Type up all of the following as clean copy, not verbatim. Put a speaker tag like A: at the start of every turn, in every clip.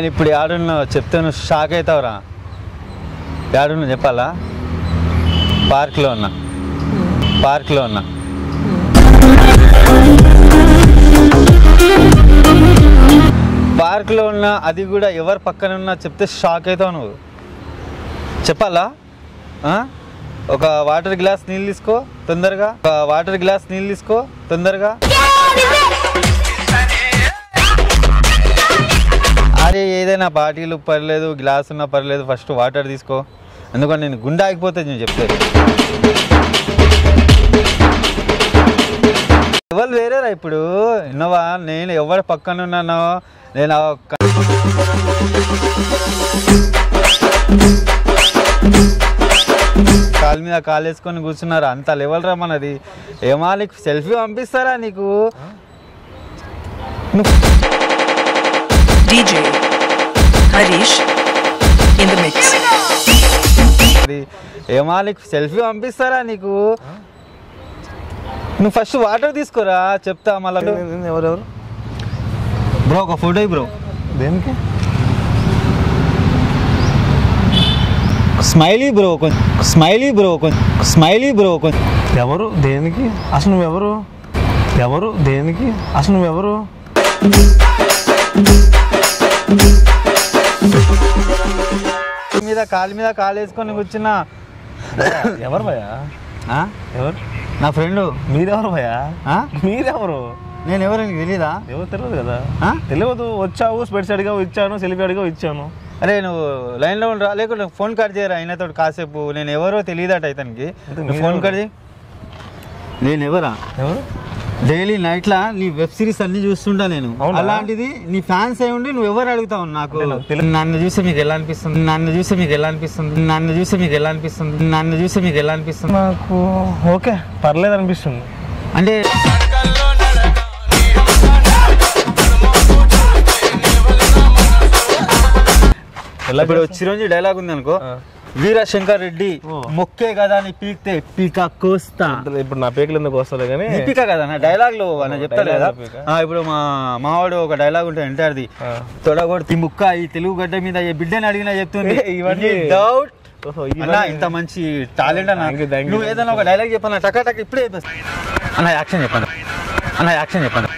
A: నేను ఇప్పుడు యాడున్నా చెప్తే నువ్వు షాక్ అవుతావురా. యాడున్నా చెప్పాలా? పార్క్లో ఉన్నా. పార్క్లో ఉన్నా, అది కూడా ఎవరు పక్కన ఉన్నా చెప్తే షాక్ అవుతావు నువ్వు. చెప్పాలా? ఒక వాటర్ గ్లాస్ నీళ్ళు తీసుకో తొందరగా. అరే ఏదైనా బాటిల్ పర్లేదు, గ్లాస్ ఉన్నా పర్లేదు, ఫస్ట్ వాటర్ తీసుకో. ఎందుకంటే నేను గుండె ఆగిపోతుంది నేను చెప్తే. ఎవరు వేరేరా ఇప్పుడు విన్నావా? నేను ఎవరి పక్కన ఉన్నానో నేను కాలు మీద కాలు వేసుకొని కూర్చున్నారా? అంత లెవెల్ రా మనది. ఏమా నీకు సెల్ఫీ పంపిస్తారా నీకు?
B: DJ Harish in the mix.
A: ఏమా నీకు సెల్ఫీ పంపిస్తారా నీకు? నువ్వు ఫస్ట్ వాటర్ తీసుకోరా చెప్తా. మళ్ళీ
C: ఎవరెవరు
A: బ్రో ఒక ఫోటో బ్రో.
C: దేనికి?
A: స్మైలీ బ్రో
C: ఎవరు దేనికి? అసలు నువ్వెవరు? దేనికి? అసలు నువ్వెవరు?
A: కాలు మీద కాలు వేసుకొని కూర్చున్నా.
C: ఎవరు భయ్యా? ఎవరు?
A: నా ఫ్రెండ్.
C: మీరెవరు భయ్యా? మీరెవరు?
A: నేను ఎవరు నీకు తెలీదా?
C: ఎవరు తెలియదు కదా. తెలియదు. వచ్చావు, స్పెట్స్ అడిగావు ఇచ్చాను, సెల్ఫీ అడిగావు ఇచ్చాను.
A: అరే నువ్వు లైన్లో ఉండరా, లేకుంటే ఫోన్ కట్ చేయరా ఆయనతో కాసేపు. నేను ఎవరో తెలియదట ఇతనికి. ఫోన్ కట్ చేయి. నేను ఎవరు? డైలీ నైట్లా నీ వెబ్ సిరీస్ అన్ని చూస్తుంటా నేను. అలాంటిది నీ ఫ్యాన్స్ అయి ఉండి నువ్వు ఎవరు అడుగుతావు నాకు? నన్ను చూస్తే మీకు ఎలా అనిపిస్తుంది?
C: నాకు ఓకే పర్లేదు అనిపిస్తుంది.
A: అంటే ఇప్పుడు చిరంజీవి డైలాగ్ ఉంది అనుకో, వీరశంకర్ రెడ్డి మొక్కే కదా నీ పీక్తే పీక కోస్తా.
C: ఇప్పుడు నా పీకలు ఎందుకు వస్తుంది కానీ
A: పీక కదా నా డైలాగ్ లో అని చెప్తారు కదా. ఇప్పుడు మా మావాడు ఒక డైలాగ్ ఉంటుంది ఎన్టీఆర్ది, తొడగొడితే ముక్క ఈ తెలుగు గడ్డ మీద ఏ బిడ్డని అడిగినా చెప్తుంది. ఇవన్నీ డౌట్ అన్నా, ఇంత మంచి టాలెంట్ అన్న. నువ్వు ఏదైనా ఒక డైలాగ్ చెప్పాను టకాటక్ ఇప్పుడే చెప్పేస్తా. అన్న యాక్షన్ చెప్పండి.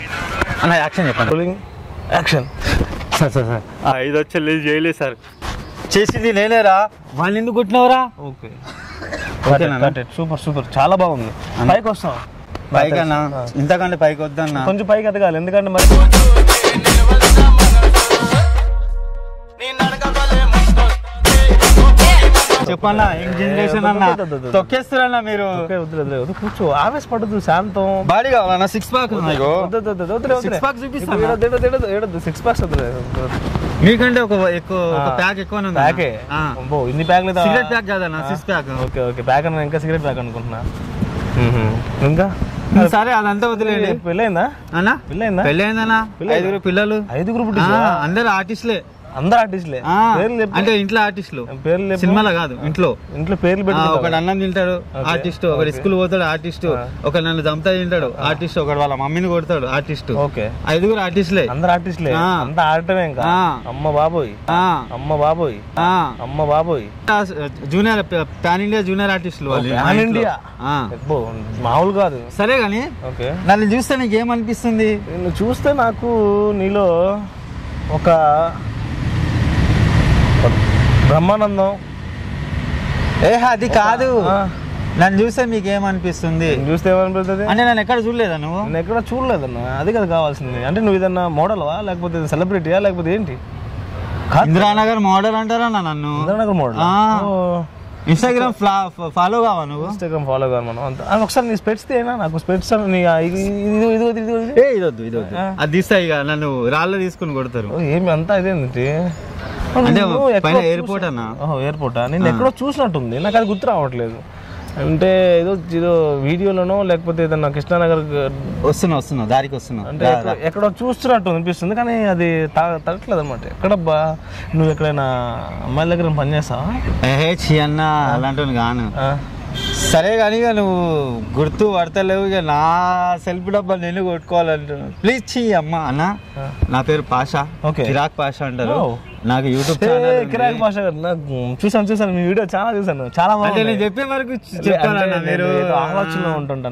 A: సార్ ఇది వచ్చి చేయలేదు సార్, చేసింది నేనేరా. వాళ్ళు ఎందుకు కొట్టినవరా?
C: ఓకే సూపర్ చాలా బాగుంది. పైకి వస్తాం.
A: పైకన్నా ఇంతకంటే పైకి వద్దన్నా,
C: కొంచెం పైకి ఎదగాలి. ఎందుకంటే మరి
A: చెప్పన్నా ఏం జనరేషన్ అన్న తొక్కేస్తారన్నా మీరు.
C: కూర్చో, ఆవేశపడదు, శాంతం.
A: బాడీ కావాలన్నా? సిక్స్ ప్యాక్ మీకంటే ఒక ప్యాక్ ఎక్కువ
C: ఇన్ని ప్యాక్లు
A: సిగరెట్ ప్యాక్ కాదన్నా, సిక్స్ ప్యాక్.
C: ఓకే ప్యాక్ అన్న, ఇంకా సిగరెట్ ప్యాక్ అనుకుంటున్నా. ఇంకా
A: సరే అదంతా వదిలేండి.
C: పెళ్ళైందా అన్న?
A: పెళ్ళైందన్నా. 5 పిల్లలు.
C: 5
A: అందరు ఆర్టిస్టులే.
C: అందరు ఆర్టిస్టులే
A: అంటే ఇంట్లో ఆర్టిస్టులు, సినిమాలో కాదు, ఇంట్లో పేర్లు పెట్టి. ఒకడు అన్నం తింటాడు ఆర్టిస్ట్, ఒకటి స్కూల్ పోతాడు ఆర్టిస్ట్, ఒక నన్ను చంపుతా తింటాడు ఆర్టిస్ట్, ఒకడు వాళ్ళ మమ్మీని కొడతాడు ఆర్టిస్ట్. 5 ఆర్టిస్టులే.
C: అందరు ఆర్టిస్టులే. అంత ఆడటమే ఇంకా. అమ్మ బాబోయ్
A: జూనియర్ పాన్ ఇండియా జూనియర్ ఆర్టిస్టులు వాళ్ళు. పాన్ ఇండియా
C: మామూలు కాదు.
A: సరే గాని నన్ను చూస్తే నీకు ఏమనిపిస్తుంది?
C: నిన్ను చూస్తే నాకు నీలో ఒక బ్రహ్మానందం.
A: అది కాదు, నన్ను చూస్తే మీకు ఏమనిపిస్తుంది?
C: చూస్తే ఏమనిపిస్తుంది
A: అంటే నన్ను ఎక్కడ చూడలేదా నువ్వు?
C: నేను ఎక్కడ చూడలేదన్నా, అది కదా కావాల్సింది. అంటే నువ్వు ఏదన్నా మోడల్వా, లేకపోతే సెలబ్రిటీయా, లేకపోతే ఏంటి?
A: ఇందిరానగర్ మోడల్ అంటారా నన్ను?
C: ఇందిరానగర్ మోడల్.
A: ఇన్స్టాగ్రామ్ ఫాలో కావా నువ్వు?
C: ఇన్స్టాగ్రామ్ ఫాలో కావాలి మనం అంత. ఒకసారి నీ స్పెట్స్ తేనా? నాకు స్పెట్స్
A: ఇదొద్దు అది తీస్తాయి ఇక నన్ను రాళ్ళ తీసుకుని కొడతారు.
C: ఏమి అంతా ఇదేంటి?
A: ఎయిర్పోర్ట్ అన్న.
C: ఎయిర్పోర్టా? నేను ఎక్కడో చూసినట్టుంది, నాకు అది గుర్తు రావట్లేదు. అంటే ఏదో వీడియోలోనో లేకపోతే ఏదన్నా కృష్ణానగర్
A: వస్తున్నా దారికి వస్తున్నా
C: అంటే ఎక్కడో చూస్తున్నట్టు అనిపిస్తుంది, కానీ అది తగ్గట్లేదు అనమాట. ఎక్కడబ్బా? నువ్వు ఎక్కడైనా అమ్మాయిల దగ్గర పనిచేస్తావా?
A: అన్న అలాంటి గాను సరే కానీ ఇక నువ్వు గుర్తు పడతలేవు, ఇక నా సెల్ఫ్ డబ్బా నేను కొట్టుకోవాలంటున్నాను. ప్లీజ్ చెయ్యి అమ్మ. అన్న నా పేరు పాషా, కిరాక్ పాషా అంటారు. నాకు యూట్యూబ్ ఛానల్
C: కిరాక్ పాషా గారు చూసాను మీ వీడియో చాలా చూసాను. చాలా
A: అంటే నేను చెప్పే వరకు చెప్పాను. మీరు
C: ఆలోచనలో ఉంటుంటాను.